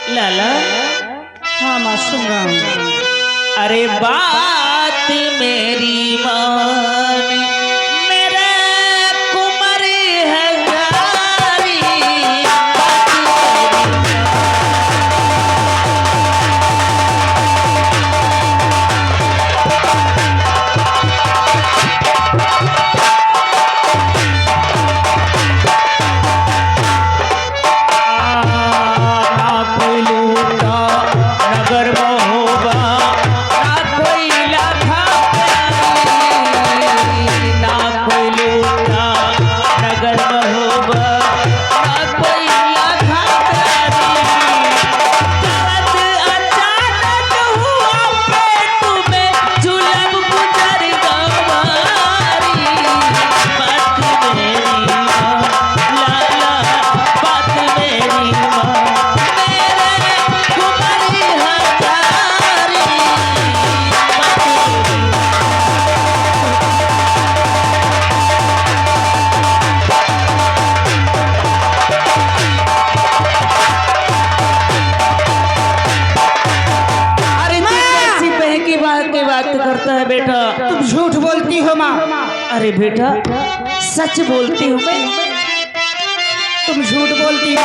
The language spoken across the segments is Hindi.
लाला। हाँ माँ सुन रहा हूँ। अरे बात मेरी मान, मेरे कुंवर है जारी, बात मेरी ना कोई लूटा नगर महोबा, ना कोई लाखा प्यारी, ना कोई लूटा नगर महोबा, ना कोई लाखा प्यारी। जब अचानक हुआ पेट में जुल्म गुजर गवारी, बात मेरी माँ लाला, बात मेरी माँ मेरे कुंवरी हजारी, बात मेरी अरे तू कैसी बहकी बात करता है बेटा? तुम झूठ बोलती हो माँ। अरे बेटा सच बोलती हूँ मैं। तुम झूठ बोलती हो।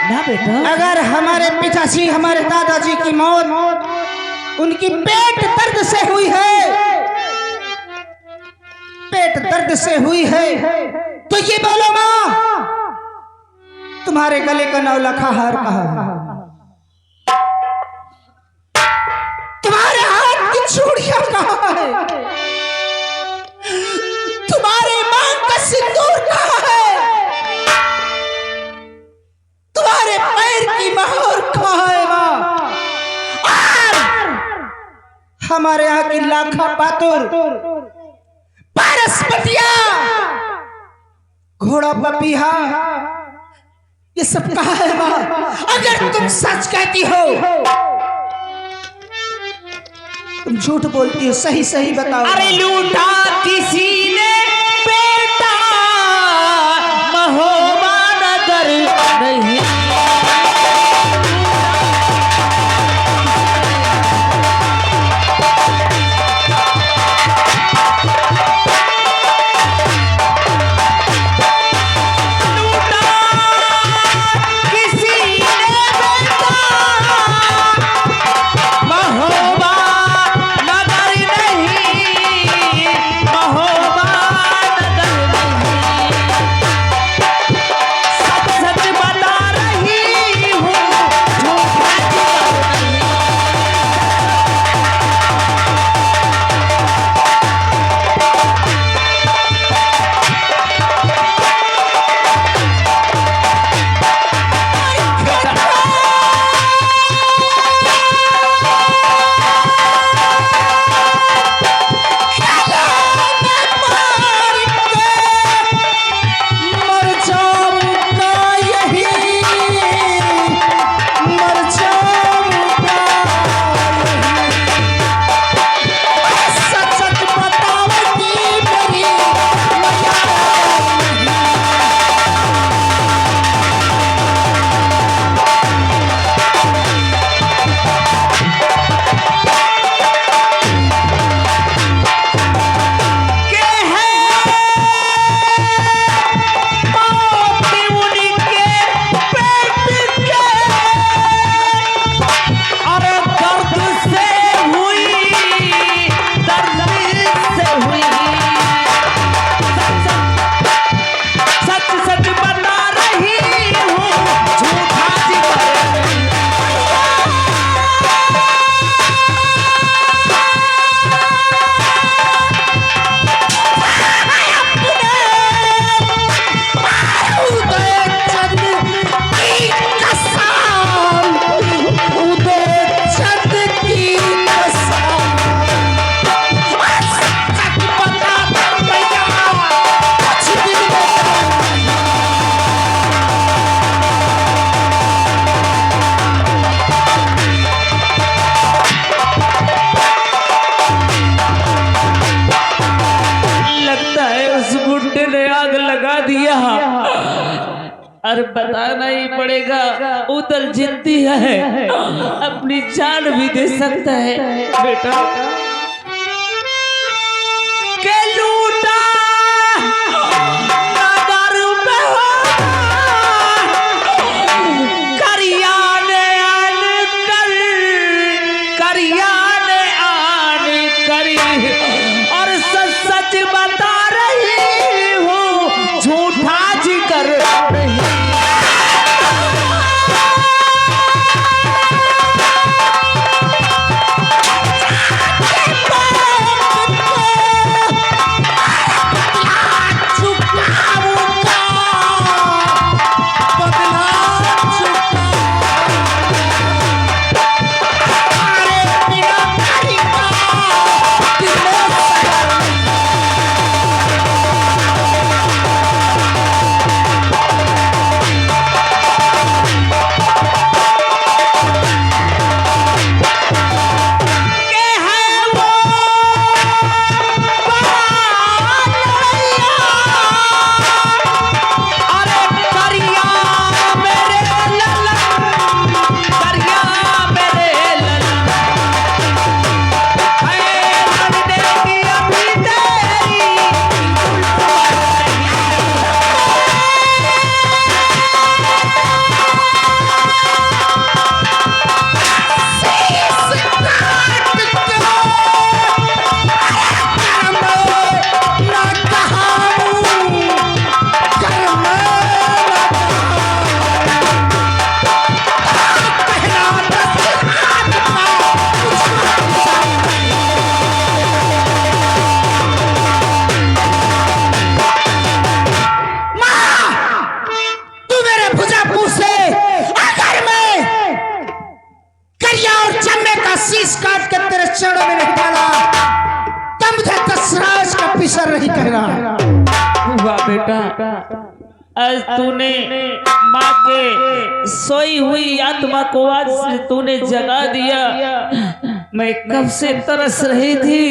ना बेटा। अगर हमारे पिताजी हमारे दादाजी की मौत उनकी पेट दर्द से हुई है, पेट दर्द से हुई है, तो ये बोलो माँ, तुम्हारे गले का नौलखा हार कहाँ है? तुम्हारे हाथ की चूड़ियां कहाँ है? तुम्हारे मांग का सिंदूर कहाँ है? तुम्हारे पैर की मोहर कहाँ है माँ? और हमारे यहाँ की लाखा पातुर, पारसपतिया, घोड़ा पपीहा, ये सब कहाँ है माँ? अगर तुम सच कहती हो, तुम झूठ बोलती हो, सही सही बताओ। अरे लूटा किसी ने बेटा महोबा नगर नहीं, लूटा किसी ने बेटा महोबा नगर नहीं, महोबा अरे बताना ही पड़ेगा, उदल जिद्दी है, अपनी जान भी दे सकता है बेटा। के लूटा नगर में हो, करिया ने आन कर, करिया ने आन करी, और सच सच बता रही हूँ, झूठा जिक्र नहीं। चरणों में नहीं डाला, तब तक कसराज का पिसर नहीं कहना। वाह बेटा, आज तूने माँ के सोई हुई आत्मा को आज से तूने जगा दिया। मैं कब से तरस रही थी,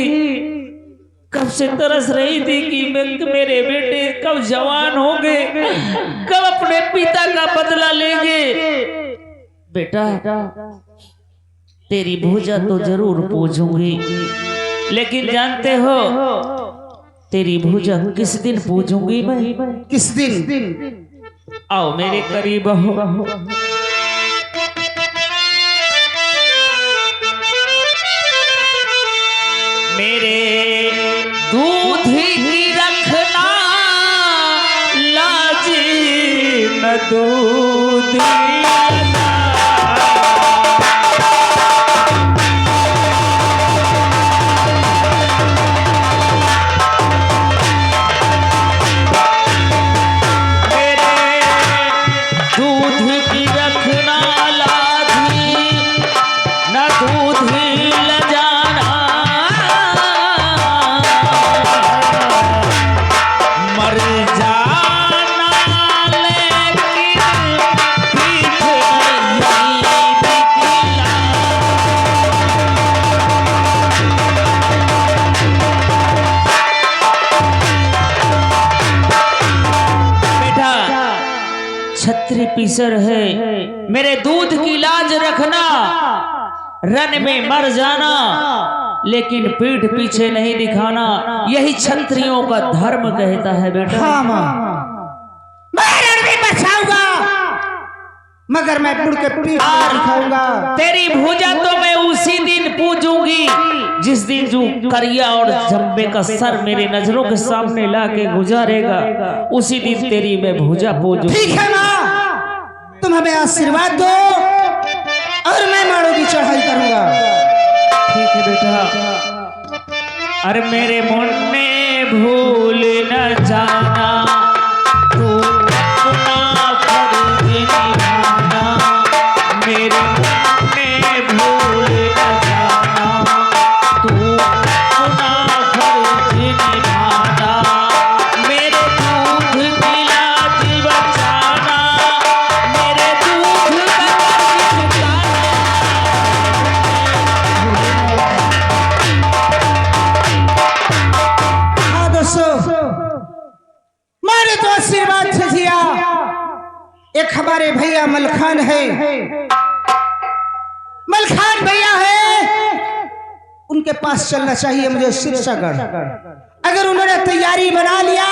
कब से तरस रही थी कि मेरे बेटे कब जवान होंगे, कब अपने पिता का बदला लेंगे। बेटा तेरी भुजा तो जरूर पूजूंगी, लेकिन जानते हो तेरी भुजा किस दिन पूजूंगी मैं? किस दिन? आओ मेरे करीब हो। मेरे दूध की रखना लाज न दूध छत्री पीसर है। मेरे दूध की लाज रखना, रन में मर जाना लेकिन पीठ पीछे नहीं दिखाना, यही क्षत्रियों का धर्म कहता है बेटा। हाँ माँ, मैं रण भी बचाऊंगा मगर मैं मुड़ के पीठ नहीं दिखाऊंगा। तेरी भुजा तो मैं उसी दिन पूजूंगी जिस दिन जो करिया और जम्बे का सर मेरे नजरों के सामने ला के गुजारेगा, उसी दिन तेरी मैं भुजा पूजूंगी। ठीक है माँ, तुम हमें आशीर्वाद दो और मैं माड़ों की चढ़ाई करूंगा। ठीक है बेटा। अरे मेरे मुन्ने भूल न जाना, तू अपना फर्ज निभाना। मेरे मुन्ने भूल न जाना, तू अपना फर्ज निभाना। मेरे दूध की लाज बचाना, मेरे दूध का कर्ज चुकाना। भैया मलखान है, मलखान भैया है, उनके पास चलना चाहिए मुझे सिरसागढ़। अगर उन्होंने तैयारी बना लिया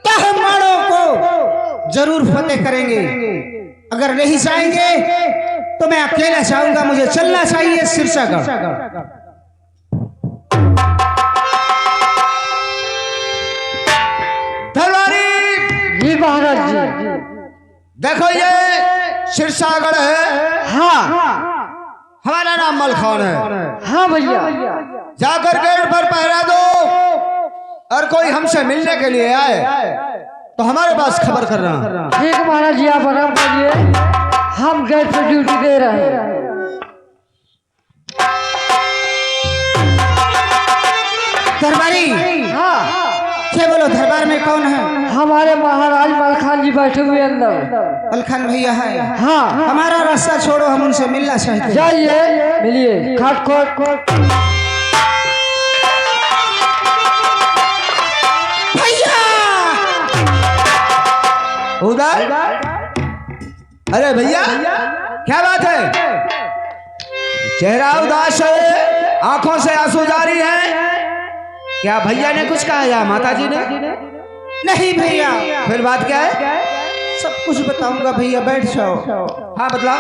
तो हम माड़ों को जरूर फतेह करेंगे। अगर नहीं जाएंगे तो मैं अकेला जाऊंगा, मुझे चलना चाहिए सिरसागढ़। जी महाराज जी, देखो ये सिरसागढ़ है। हाँ हमारा नाम मलखान है। हाँ भैया, जाकर गेट पर पहरा दो, और कोई हमसे मिलने के लिए आए तो हमारे पास खबर करना। ठीक महाराज जी, आप आराम करिए, हम गेट पे ड्यूटी दे रहे हैं। दरबारी, हाँ क्या बोलो, दरबार में कौन है? हमारे महाराज मलखान जी बैठे हुए अंदर। मलखान भैया है। हाँ हमारा रास्ता छोड़ो, हम उनसे मिलना चाहते हैं। जाइए मिलिए। खट खट भैया उधर। अरे भैया, क्या बात है? चेहरा उदास है, आंखों से आंसू जारी है। क्या भैया ने कुछ कहा या माता जी ने? नहीं भैया, फिर बात क्या है? सब कुछ बताऊंगा भैया, बैठ जाओ। हाँ बतला।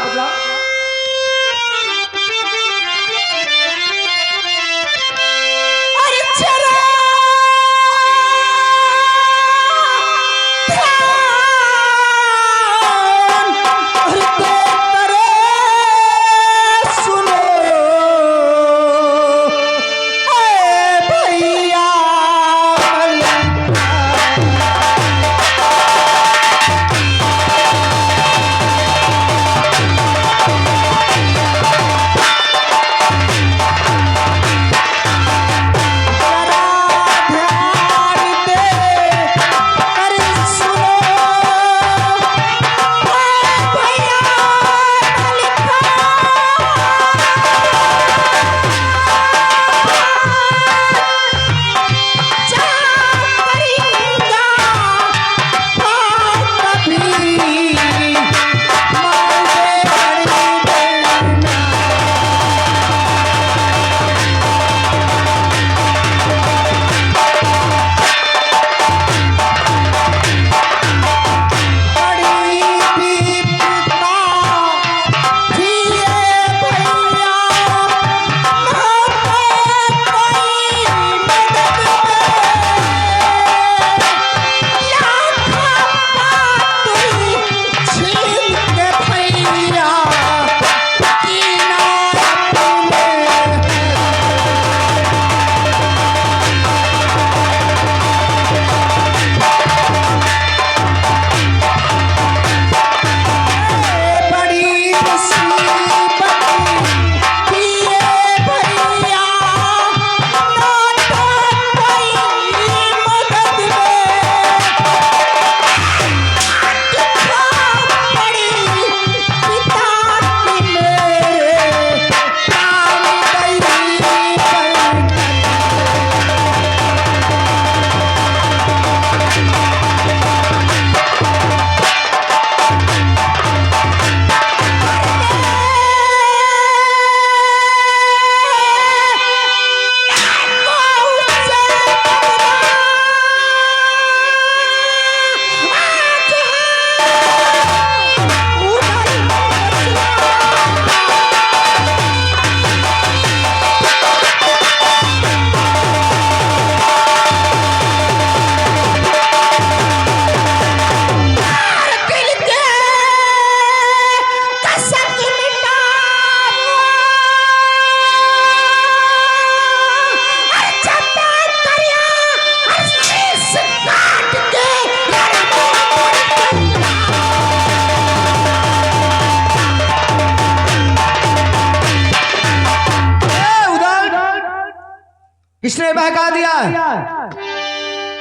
किसने बहका दिया?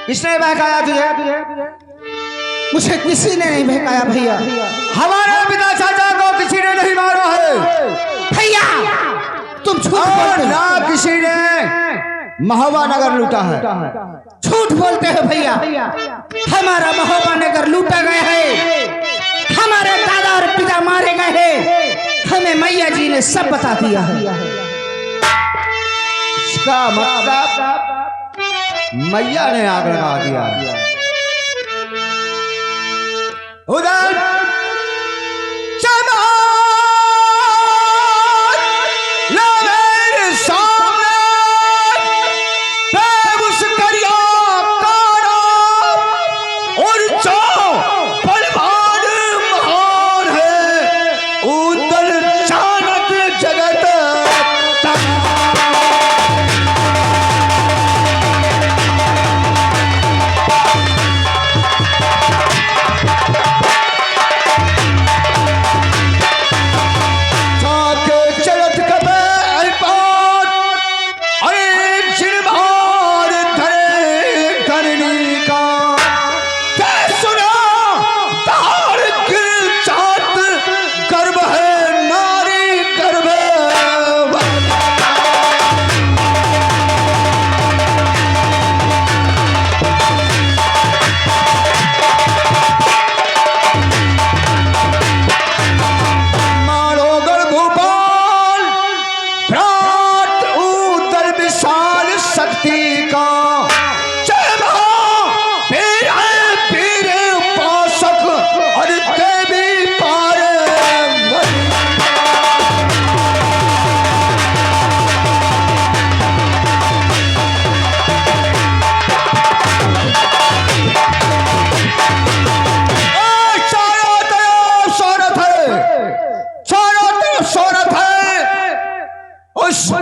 किसने बहकाया तुझे? मुझे किसी ने नहीं बहकाया भैया। हमारे पिता चाचा को किसी ने नहीं मारा है भैया। तुम झूठ और बोलते हो। ना किसी ने महोबा नगर लूटा है। झूठ बोलते हो भैया। हमारा महोबा नगर लूटा गया है। हमारे दादा और पिता मारे गए हैं, हमें मैया जी ने सब बता दिया है। इसका मतलब मैया ने आग लगा दिया। उधर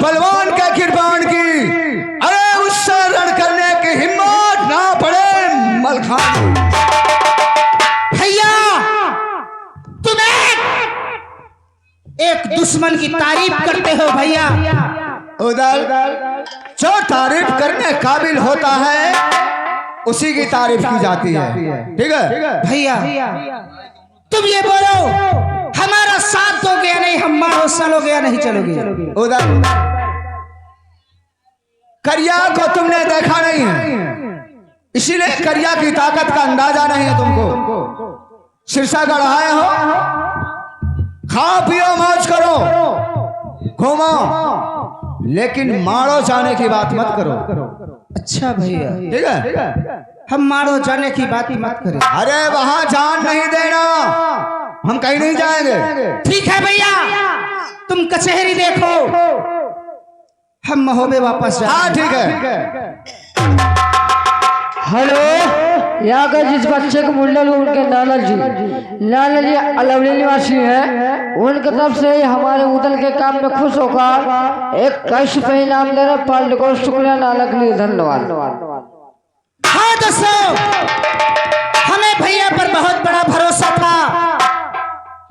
बलवान का कृपाण की, अरे उससे रण करने की हिम्मत ना पड़े मलखान। भैया तुम एक दुश्मन की तारीफ करते हो भैया। उधर जो तारीफ करने काबिल होता है उसी की तारीफ की जाती है, ठीक है भैया। तुम ये बोलो हमारा साथ दोगे या नहीं, हम मारो चलोगे या नहीं चलोगे। उधर करिया को तुमने देखा नहीं है, इसीलिए करिया की ताकत का अंदाजा नहीं है तुमको। सिरसागढ़ आए हो, खाओ पियो मौज करो, घूमो, लेकिन मारो जाने की बात मत करो। अच्छा भैया ठीक है, हम मारो जाने की बात ही मत करें। अरे वहां जान नहीं देना, हम कहीं नहीं जाएंगे। ठीक है भैया, तुम कचहरी देखो, हम महोबे वापस जाएंगे। हाँ ठीक है। हेलो, यहाँ का जिस बच्चे को मुंडल उनके लाला जी अलवली निवासी हैं, उनकी तरफ से हमारे उदल के काम में खुश होकर एक कैश पे इनाम दे रहे। पाल्ट को शुक्रिया लाला के लिए धन्यवाद। हाँ दोस्तों, हमें भैया पर बहुत बड़ा भरोसा था,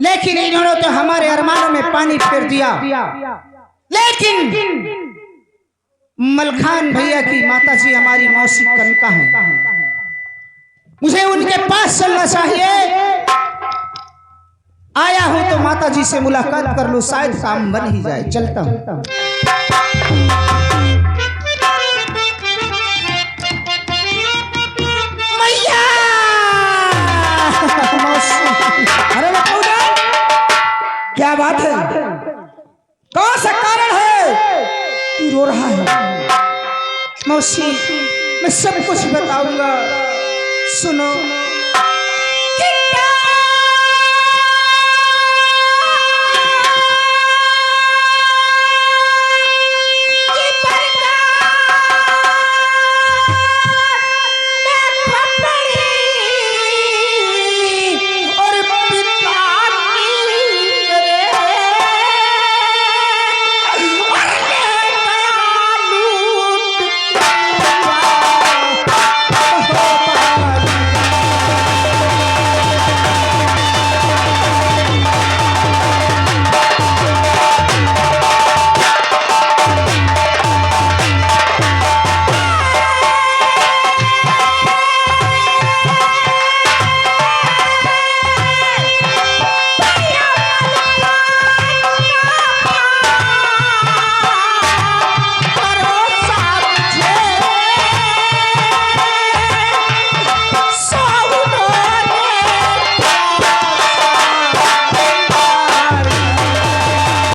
लेकिन इन्होंने तो हमारे अरमानों में पानी फेर दिया। लेकिन मलखान भैया की माताजी हमारी मौसी कनका हैं, मुझे उनके पास चलना चाहिए। आया हूं तो माताजी से मुलाकात कर लूं, शायद काम बन ही जाए। चलता हूं। मैया अरे क्या बात है, कौन सा कारण है तू रो रहा है? मौसी मैं सब कुछ बताऊंगा, सुनो।